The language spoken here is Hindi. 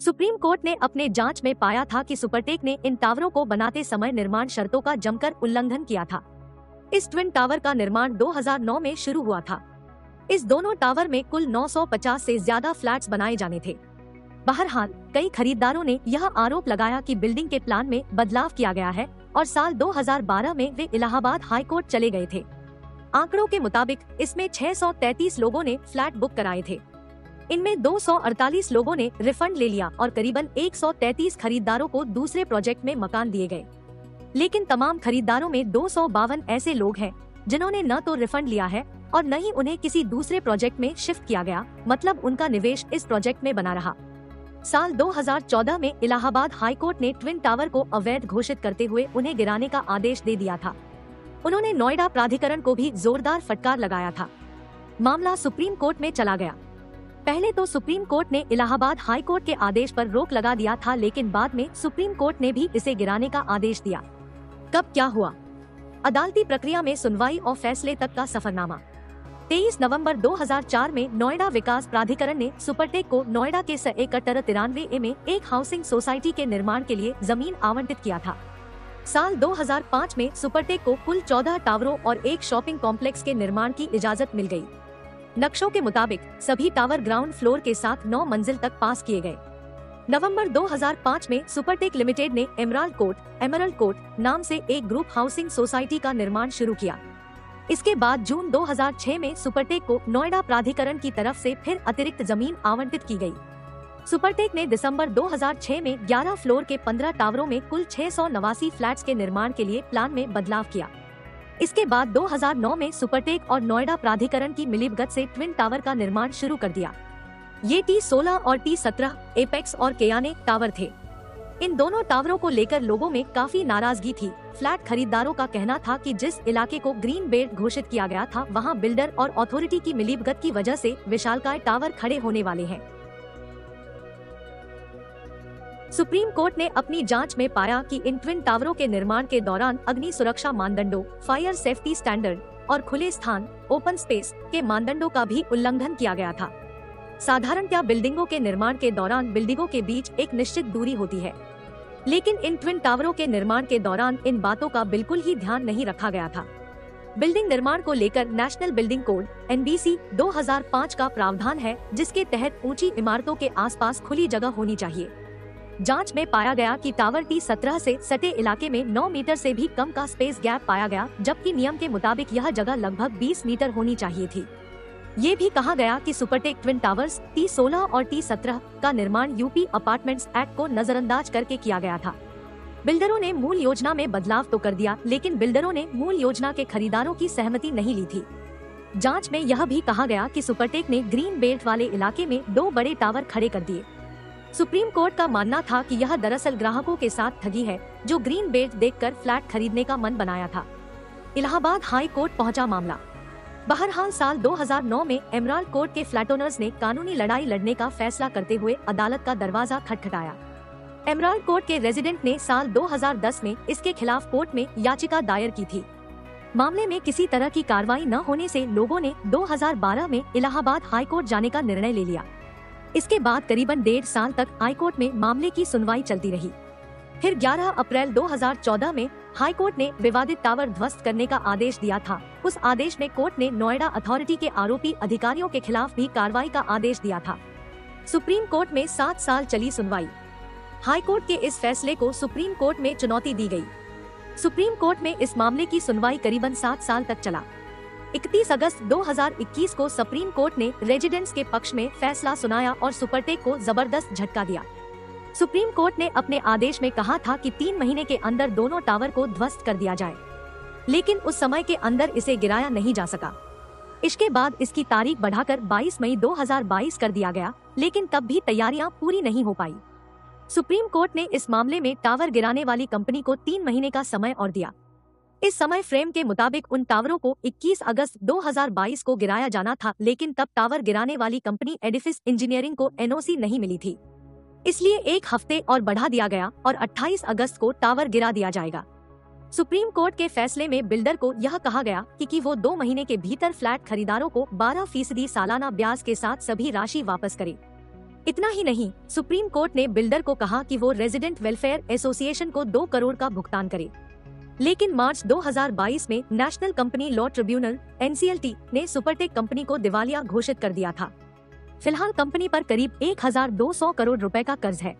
सुप्रीम कोर्ट ने अपने जांच में पाया था कि सुपरटेक ने इन टावरों को बनाते समय निर्माण शर्तों का जमकर उल्लंघन किया था। इस ट्विन टावर का निर्माण 2009 में शुरू हुआ था। इस दोनों टावर में कुल 950 से ज्यादा फ्लैट्स बनाए जाने थे। बहरहाल कई खरीदारों ने यह आरोप लगाया कि बिल्डिंग के प्लान में बदलाव किया गया है और साल 2012 में वे इलाहाबाद हाई कोर्ट चले गए थे। आंकड़ों के मुताबिक इसमें 633 लोगों ने फ्लैट बुक कराए थे। इनमें 248 लोगों ने रिफंड ले लिया और करीबन 133 खरीदारों को दूसरे प्रोजेक्ट में मकान दिए गए। लेकिन तमाम खरीदारों में 252 ऐसे लोग हैं जिन्होंने न तो रिफंड लिया है और न ही उन्हें किसी दूसरे प्रोजेक्ट में शिफ्ट किया गया, मतलब उनका निवेश इस प्रोजेक्ट में बना रहा। साल 2014 में इलाहाबाद हाई कोर्ट ने ट्विन टावर को अवैध घोषित करते हुए उन्हें गिराने का आदेश दे दिया था। उन्होंने नोएडा प्राधिकरण को भी जोरदार फटकार लगाया था। मामला सुप्रीम कोर्ट में चला गया। पहले तो सुप्रीम कोर्ट ने इलाहाबाद हाई कोर्ट के आदेश पर रोक लगा दिया था, लेकिन बाद में सुप्रीम कोर्ट ने भी इसे गिराने का आदेश दिया। कब क्या हुआ? अदालती प्रक्रिया में सुनवाई और फैसले तक का सफरनामा। 23 नवंबर 2004 में नोएडा विकास प्राधिकरण ने सुपरटेक को नोएडा के 193 में एक हाउसिंग सोसाइटी के निर्माण के लिए जमीन आवंटित किया था। साल 2005 में सुपरटेक को कुल 14 टावरों और एक शॉपिंग कॉम्प्लेक्स के निर्माण की इजाजत मिल गई। नक्शों के मुताबिक सभी टावर ग्राउंड फ्लोर के साथ 9 मंजिल तक पास किए गए। नवंबर 2005 में सुपरटेक लिमिटेड ने एमरल्ड कोर्ट नाम से एक ग्रुप हाउसिंग सोसाइटी का निर्माण शुरू किया। इसके बाद जून 2006 में सुपरटेक को नोएडा प्राधिकरण की तरफ से फिर अतिरिक्त जमीन आवंटित की गई। सुपरटेक ने दिसंबर 2006 में 11 फ्लोर के 15 टावरों में कुल 689 फ्लैट्स के निर्माण के लिए प्लान में बदलाव किया। इसके बाद 2009 में सुपरटेक और नोएडा प्राधिकरण की मिलीभगत से ट्विन टावर का निर्माण शुरू कर दिया। ये T16 और T17 एपेक्स और केयाने टावर थे। इन दोनों टावरों को लेकर लोगों में काफी नाराजगी थी। फ्लैट खरीदारों का कहना था कि जिस इलाके को ग्रीन बेल्ट घोषित किया गया था, वहां बिल्डर और अथॉरिटी की मिलीभगत की वजह से विशालकाय टावर खड़े होने वाले हैं। सुप्रीम कोर्ट ने अपनी जांच में पाया कि इन ट्विन टावरों के निर्माण के दौरान अग्नि सुरक्षा मानदंडों, फायर सेफ्टी स्टैंडर्ड और खुले स्थान ओपन स्पेस के मानदंडों का भी उल्लंघन किया गया था। साधारणतया बिल्डिंगों के निर्माण के दौरान बिल्डिंगों के बीच एक निश्चित दूरी होती है, लेकिन इन ट्विन टावरों के निर्माण के दौरान इन बातों का बिल्कुल ही ध्यान नहीं रखा गया था। बिल्डिंग निर्माण को लेकर नेशनल बिल्डिंग कोड NBC 2005 का प्रावधान है, जिसके तहत ऊंची इमारतों के आसपास खुली जगह होनी चाहिए। जांच में पाया गया कि टावर T17 से सटे इलाके में 9 मीटर से भी कम का स्पेस गैप पाया गया, जबकि नियम के मुताबिक यह जगह लगभग 20 मीटर होनी चाहिए थी। ये भी कहा गया कि सुपरटेक ट्विन टावर्स T16 और T17 का निर्माण यूपी अपार्टमेंट्स एक्ट को नजरअंदाज करके किया गया था। बिल्डरों ने मूल योजना में बदलाव तो कर दिया, लेकिन बिल्डरों ने मूल योजना के खरीदारों की सहमति नहीं ली थी। जांच में यह भी कहा गया कि सुपरटेक ने ग्रीन बेल्ट वाले इलाके में 2 बड़े टावर खड़े कर दिए। सुप्रीम कोर्ट का मानना था कि यह दरअसल ग्राहकों के साथ ठगी है, जो ग्रीन बेल्ट देखकर फ्लैट खरीदने का मन बनाया था। इलाहाबाद हाई कोर्ट पहुंचा मामला। बहरहाल साल 2009 में एमराल्ड कोर्ट के फ्लैट ओनर्स ने कानूनी लड़ाई लड़ने का फैसला करते हुए अदालत का दरवाजा खटखटाया। एमराल्ड कोर्ट के रेजिडेंट ने साल 2010 में इसके खिलाफ कोर्ट में याचिका दायर की थी। मामले में किसी तरह की कार्रवाई न होने से लोगों ने 2012 में इलाहाबाद हाई कोर्ट जाने का निर्णय ले लिया। इसके बाद करीबन 1.5 साल तक हाई कोर्ट में मामले की सुनवाई चलती रही। फिर 11 अप्रैल 2014 में हाई कोर्ट ने विवादित टावर ध्वस्त करने का आदेश दिया था। उस आदेश में कोर्ट ने नोएडा अथॉरिटी के आरोपी अधिकारियों के खिलाफ भी कार्रवाई का आदेश दिया था। सुप्रीम कोर्ट में 7 साल चली सुनवाई। हाई कोर्ट के इस फैसले को सुप्रीम कोर्ट में चुनौती दी गई। सुप्रीम कोर्ट में इस मामले की सुनवाई करीबन 7 साल तक चला। 31 अगस्त 2021 को सुप्रीम कोर्ट ने रेजिडेंट्स के पक्ष में फैसला सुनाया और सुपरटेक को जबरदस्त झटका दिया। सुप्रीम कोर्ट ने अपने आदेश में कहा था कि 3 महीने के अंदर दोनों टावर को ध्वस्त कर दिया जाए, लेकिन उस समय के अंदर इसे गिराया नहीं जा सका। इसके बाद इसकी तारीख बढ़ाकर 22 मई 2022 कर दिया गया, लेकिन तब भी तैयारियां पूरी नहीं हो पाई। सुप्रीम कोर्ट ने इस मामले में टावर गिराने वाली कंपनी को 3 महीने का समय और दिया। इस समय फ्रेम के मुताबिक उन टावरों को 21 अगस्त 2022 को गिराया जाना था, लेकिन तब टावर गिराने वाली कंपनी एडिफिस इंजीनियरिंग को NOC नहीं मिली थी, इसलिए 1 हफ्ते और बढ़ा दिया गया और 28 अगस्त को टावर गिरा दिया जाएगा। सुप्रीम कोर्ट के फैसले में बिल्डर को यह कहा गया कि वो 2 महीने के भीतर फ्लैट खरीदारों को 12% सालाना ब्याज के साथ सभी राशि वापस करे। इतना ही नहीं, सुप्रीम कोर्ट ने बिल्डर को कहा कि वो रेजिडेंट वेलफेयर एसोसिएशन को 2 करोड़ का भुगतान करे। लेकिन मार्च 2022 में national company law tribunal (NCLT) ने सुपरटेक कंपनी को दिवालिया घोषित कर दिया था। फिलहाल कंपनी पर करीब 1200 करोड़ रुपए का कर्ज है।